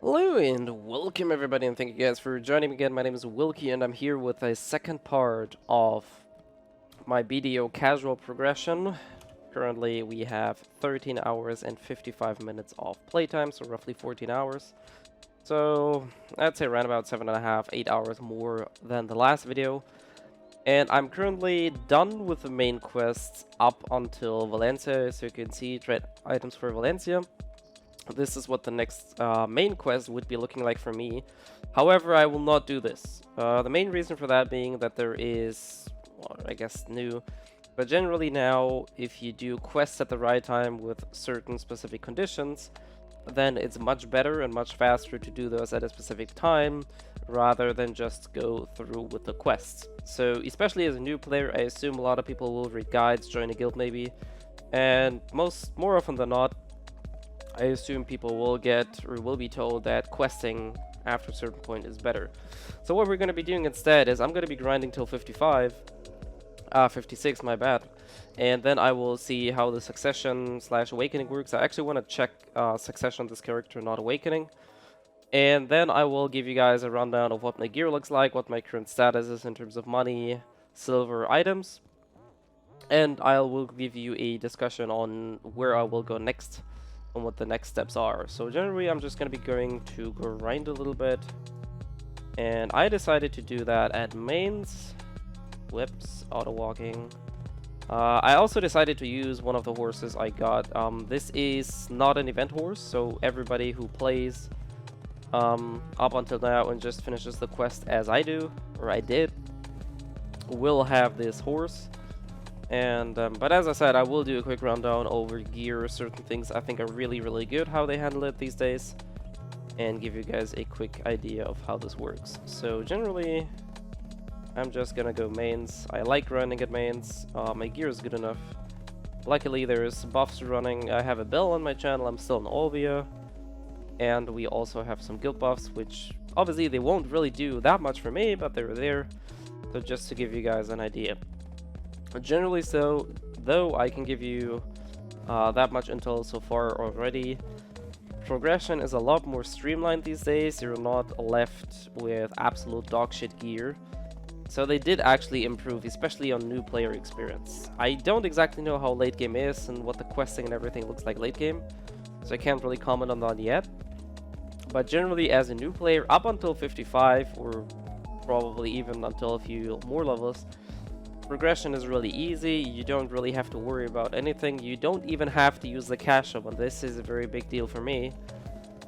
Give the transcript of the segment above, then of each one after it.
Hello and welcome everybody, and thank you guys for joining me again. My name is Wilkie and I'm here with a second part of my BDO casual progression. Currently we have 13 hours and 55 minutes of playtime, so roughly 14 hours. So I'd say around about 7.5, 8 hours more than the last video. And I'm currently done with the main quests up until Valencia, so you can see trade items for Valencia. This is what the next main quest would be looking like for me. However, I will not do this. The main reason for that being that there is, well, I guess new, but generally now, if you do quests at the right time with certain specific conditions, then it's much better and much faster to do those at a specific time, rather than just go through with the quests. So, especially as a new player, I assume a lot of people will read guides, join a guild maybe, and more often than not, I assume people will get or will be told that questing after a certain point is better. So what we're going to be doing instead is I'm going to be grinding till 56, my bad. And then I will see how the succession / awakening works. I actually want to check succession on this character, not awakening. And then I will give you guys a rundown of what my gear looks like, what my current status is in terms of money, silver, items. And I will give you a discussion on where I will go next, on what the next steps are. So generally I'm just going to be going to grind a little bit, and I decided to do that at mains. Whips, auto walking. I also decided to use one of the horses I got. This is not an event horse, so everybody who plays up until now and just finishes the quest as I do, or I did, will have this horse. And but as I said, I will do a quick rundown over gear, certain things I think are really good, how they handle it these days, and give you guys a quick idea of how this works. So generally, I'm just gonna go mains. I like running at mains. My gear is good enough. Luckily, there's buffs running. I have a bell on my channel. I'm still in Olvia, and we also have some guild buffs, which obviously they won't really do that much for me, but they're there. So just to give you guys an idea. Generally, so though I can give you that much intel so far already, progression is a lot more streamlined these days. You're not left with absolute dogshit gear. So they did actually improve, especially on new player experience. I don't exactly know how late game is and what the questing and everything looks like late game, so I can't really comment on that yet. But generally, as a new player, up until 55, or probably even until a few more levels, progression is really easy. You don't really have to worry about anything. You don't even have to use the cash shop, and this is a very big deal for me,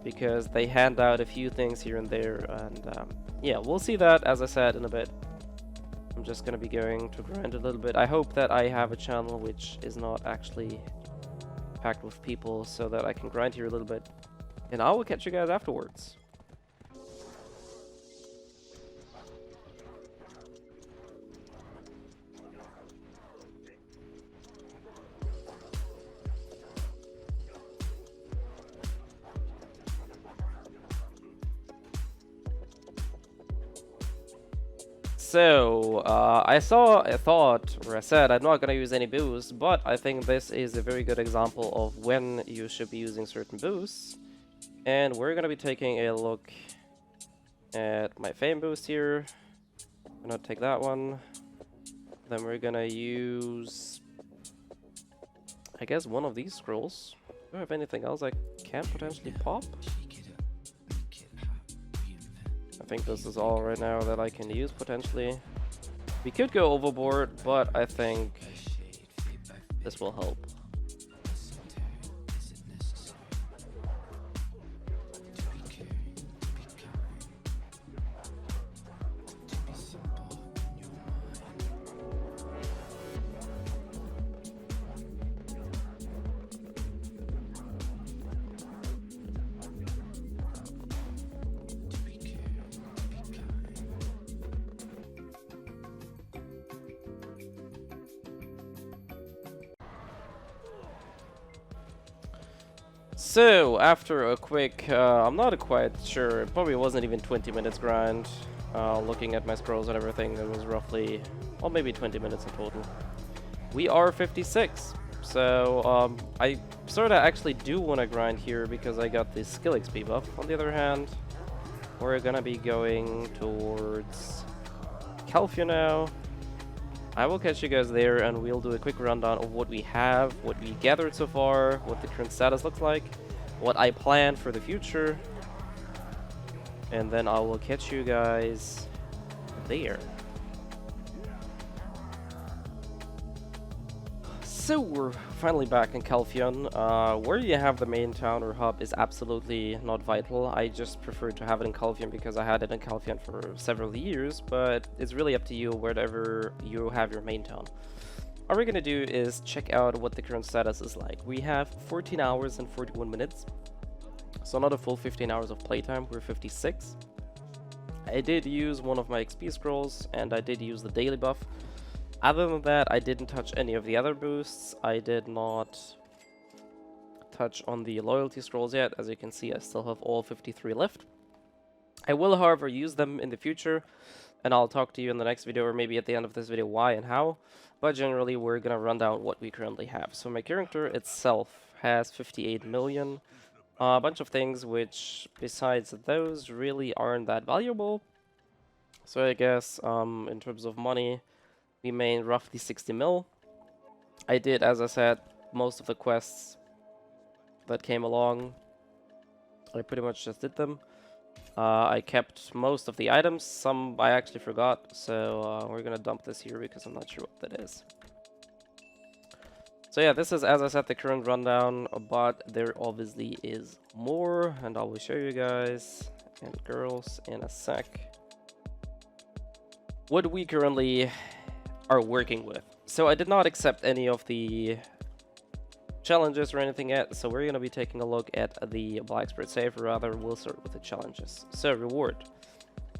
because they hand out a few things here and there, and yeah, we'll see that, as I said, in a bit. I'm just gonna be going to grind a little bit. I hope that I have a channel which is not actually packed with people, so that I can grind here a little bit, and I will catch you guys afterwards. So, I said I'm not gonna use any boosts, but I think this is a very good example of when you should be using certain boosts. And we're gonna be taking a look at my fame boost here. I'm gonna take that one. Then we're gonna use, I guess, one of these scrolls. Do I have anything else I can potentially pop? I think this is all right now that I can use potentially. We could go overboard, but I think this will help. So, after a quick, I'm not quite sure, it probably wasn't even 20 minutes grind, looking at my scrolls and everything, it was roughly, well, maybe 20 minutes in total. We are 56, So I sort of actually do want to grind here because I got the skill XP buff. On the other hand, we're gonna be going towards Calphia now. I will catch you guys there, and we'll do a quick rundown of what we have, what we gathered so far, what the current status looks like, what I plan for the future, and then I will catch you guys there. So we're finally back in Calphion. Where you have the main town or hub is absolutely not vital. I just prefer to have it in Calphion because I had it in Calphion for several years, but it's really up to you wherever you have your main town. All we're gonna do is check out what the current status is like. We have 14 hours and 41 minutes, so not a full 15 hours of playtime, we're 56. I did use one of my XP scrolls, and I did use the daily buff. Other than that, I didn't touch any of the other boosts. I did not touch on the loyalty scrolls yet. As you can see, I still have all 53 left. I will, however, use them in the future, and I'll talk to you in the next video, or maybe at the end of this video, why and how. But generally, we're gonna run down what we currently have. So my character itself has 58 million. A bunch of things which, besides those, really aren't that valuable. So I guess, in terms of money, we made roughly 60 mil. I did, as I said, most of the quests that came along. I pretty much just did them. I kept most of the items. Some I actually forgot, so we're gonna dump this here because I'm not sure what that is. So yeah, this is, as I said, the current rundown, but there obviously is more, and I will show you guys and girls in a sec what we currently are working with. So I did not accept any of the challenges or anything yet, so we're going to be taking a look at the Black Spirit save, or rather we'll start with the challenges. So reward.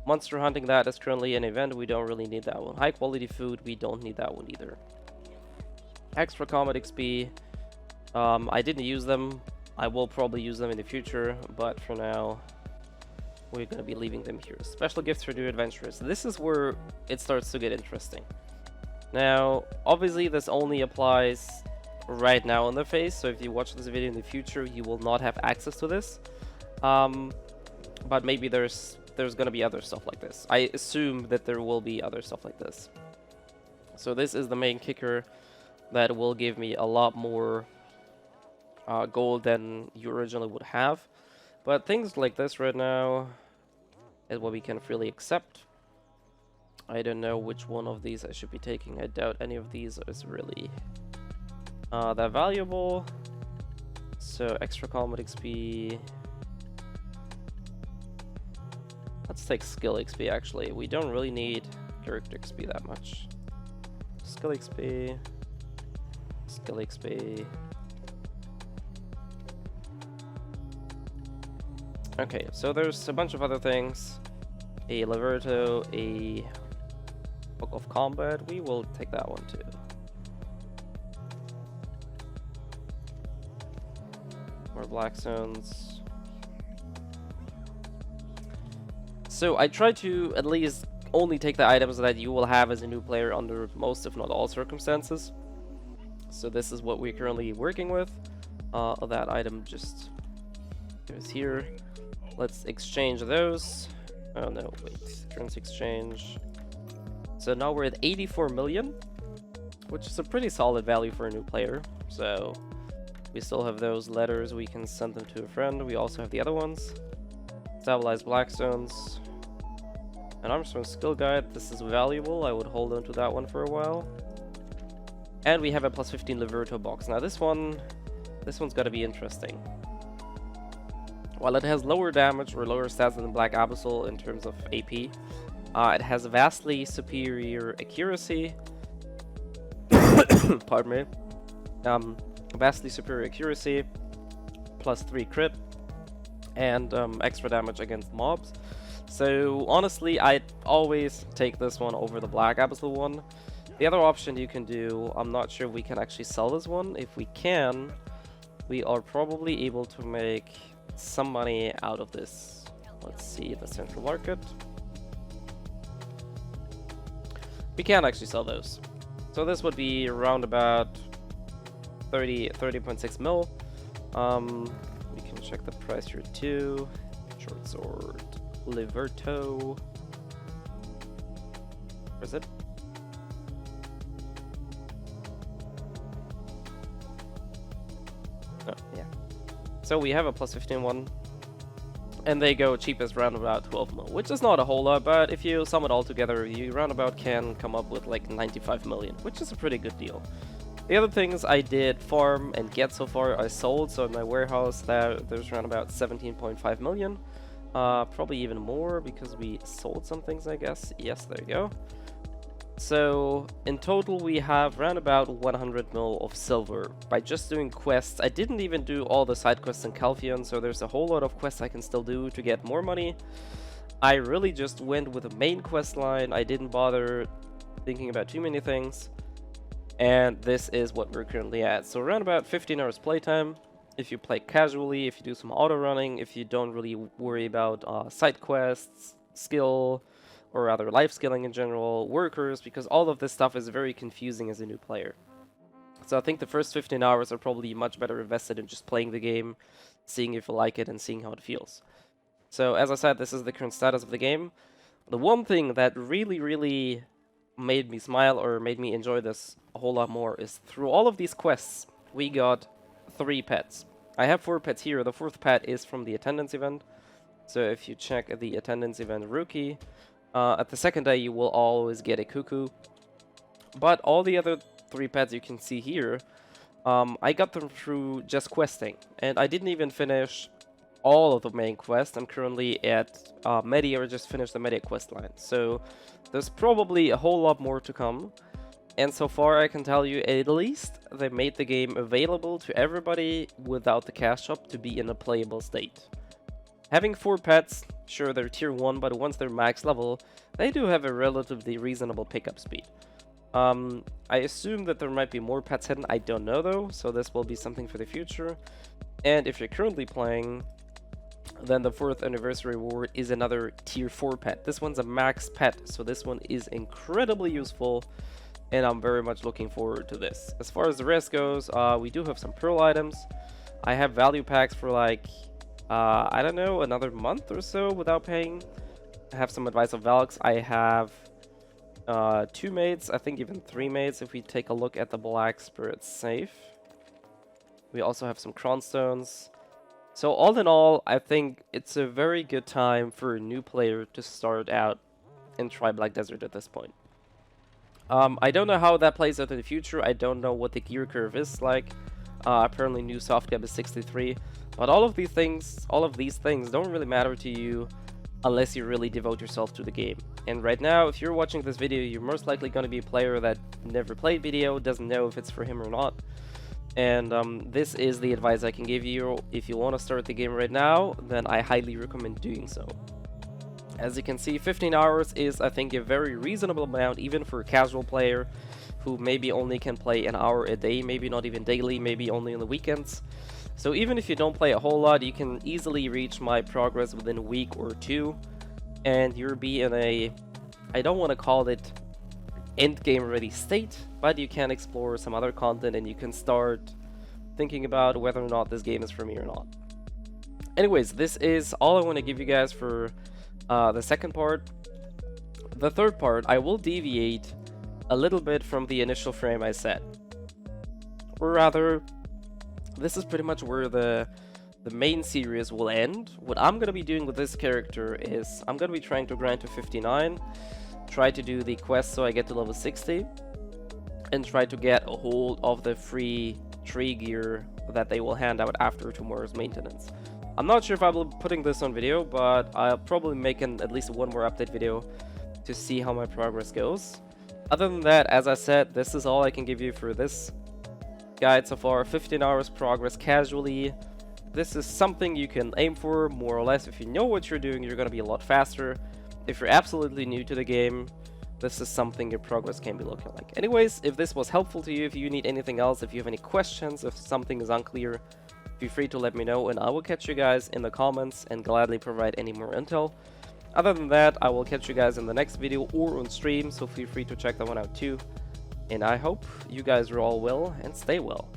Monster hunting, that is currently an event, we don't really need that one. High quality food, we don't need that one either. Extra combat XP, I didn't use them. I will probably use them in the future, but for now we're going to be leaving them here. Special gifts for new adventurers. This is where it starts to get interesting. Now, obviously this only applies right now on the phase, so if you watch this video in the future, you will not have access to this. But maybe there's gonna be other stuff like this. I assume that there will be other stuff like this. So this is the main kicker that will give me a lot more gold than you originally would have. But things like this right now is what we can freely accept. I don't know which one of these I should be taking. I doubt any of these is really that valuable. So extra combat XP. Let's take skill XP actually. We don't really need character XP that much. Skill XP. Skill XP. Okay, so there's a bunch of other things. A Liberto, a Book of Combat, we will take that one too. More black zones. So I try to at least only take the items that you will have as a new player under most, if not all, circumstances. So this is what we're currently working with. That item just goes here. Let's exchange those. Oh no, wait, currency exchange. So now we're at 84 million, which is a pretty solid value for a new player. So we still have those letters, we can send them to a friend. We also have the other ones. Stabilized Blackstones. An Armstrong skill guide, this is valuable, I would hold on to that one for a while. And we have a plus 15 Liberto box. Now this one's gotta be interesting. While it has lower damage or lower stats than the Black Abyssal in terms of AP, it has vastly superior accuracy. Pardon me. Vastly superior accuracy, plus 3 crit, and extra damage against mobs. So honestly, I'd always take this one over the Black Abyssal one. The other option you can do, I'm not sure if we can actually sell this one. If we can, we are probably able to make some money out of this. Let's see the central market. We can actually sell those. So this would be around about 30.6 mil. We can check the price here too. Short sword, Liberto. Where is it? Oh, yeah. So we have a plus 15 one. And they go cheapest round about 12 mil, which is not a whole lot, but if you sum it all together, you roundabout can come up with like 95 million, which is a pretty good deal. The other things I did farm and get so far, I sold, so in my warehouse there's around about 17.5 million. Probably even more because we sold some things, I guess. Yes, there you go. So in total we have around about 100 mil of silver by just doing quests. I didn't even do all the side quests in Calpheon, so there's a whole lot of quests I can still do to get more money. I really just went with the main quest line. I didn't bother thinking about too many things. And this is what we're currently at. So around about 15 hours playtime. If you play casually, if you do some auto running, if you don't really worry about side quests, skill, or rather life skilling in general, workers, because all of this stuff is very confusing as a new player. So I think the first 15 hours are probably much better invested in just playing the game, seeing if you like it, and seeing how it feels. So as I said, this is the current status of the game. The one thing that really made me smile or made me enjoy this a whole lot more is through all of these quests, we got 3 pets. I have 4 pets here. The 4th pet is from the attendance event. So if you check the attendance event rookie, at the second day you will always get a cuckoo. But all the other 3 pets you can see here, I got them through just questing. And I didn't even finish all of the main quest. I'm currently at Media, or just finished the Media quest line. So there's probably a whole lot more to come. And so far I can tell you, at least they made the game available to everybody without the cash shop to be in a playable state. Having 4 pets, sure they're tier 1, but once they're max level, they do have a relatively reasonable pickup speed. I assume that there might be more pets hidden, I don't know though, so this will be something for the future. And if you're currently playing, then the 4th anniversary reward is another tier 4 pet. This one's a max pet, so this one is incredibly useful, and I'm very much looking forward to this. As far as the rest goes, we do have some pearl items. I have value packs for like, I don't know, another month or so without paying. I have some advice of Valks. I have 2 mates, I think even 3 mates if we take a look at the Black Spirit safe. We also have some cronstones. So all in all, I think it's a very good time for a new player to start out and try Black Desert at this point. I don't know how that plays out in the future. I don't know what the gear curve is like. Apparently new soft cap is 63. But all of these things don't really matter to you unless you really devote yourself to the game. And right now, if you're watching this video, you're most likely going to be a player that never played BDO, doesn't know if it's for him or not. And this is the advice I can give you. If you want to start the game right now, then I highly recommend doing so. As you can see, 15 hours is, I think, a very reasonable amount, even for a casual player who maybe only can play an hour a day, maybe not even daily, maybe only on the weekends. So even if you don't play a whole lot, you can easily reach my progress within a week or 2, and you'll be in a, I don't want to call it end game ready state, but you can explore some other content and you can start thinking about whether or not this game is for me or not. Anyways, this is all I want to give you guys for the second part. The third part, I will deviate a little bit from the initial frame I set. Or rather, this is pretty much where the main series will end. What I'm going to be doing with this character is I'm going to be trying to grind to 59, try to do the quest so I get to level 60, and try to get a hold of the free tree gear that they will hand out after tomorrow's maintenance. I'm not sure if I will be putting this on video, but I'll probably make at least one more update video to see how my progress goes. Other than that, as I said, this is all I can give you for this guide so far. 15 hours progress casually. This is something you can aim for, more or less. If you know what you're doing, you're going to be a lot faster. If you're absolutely new to the game, this is something your progress can be looking like. Anyways, if this was helpful to you, if you need anything else, if you have any questions, if something is unclear, feel free to let me know, and I will catch you guys in the comments and gladly provide any more intel. Other than that, I will catch you guys in the next video or on stream, so feel free to check that one out too. And I hope you guys are all well and stay well.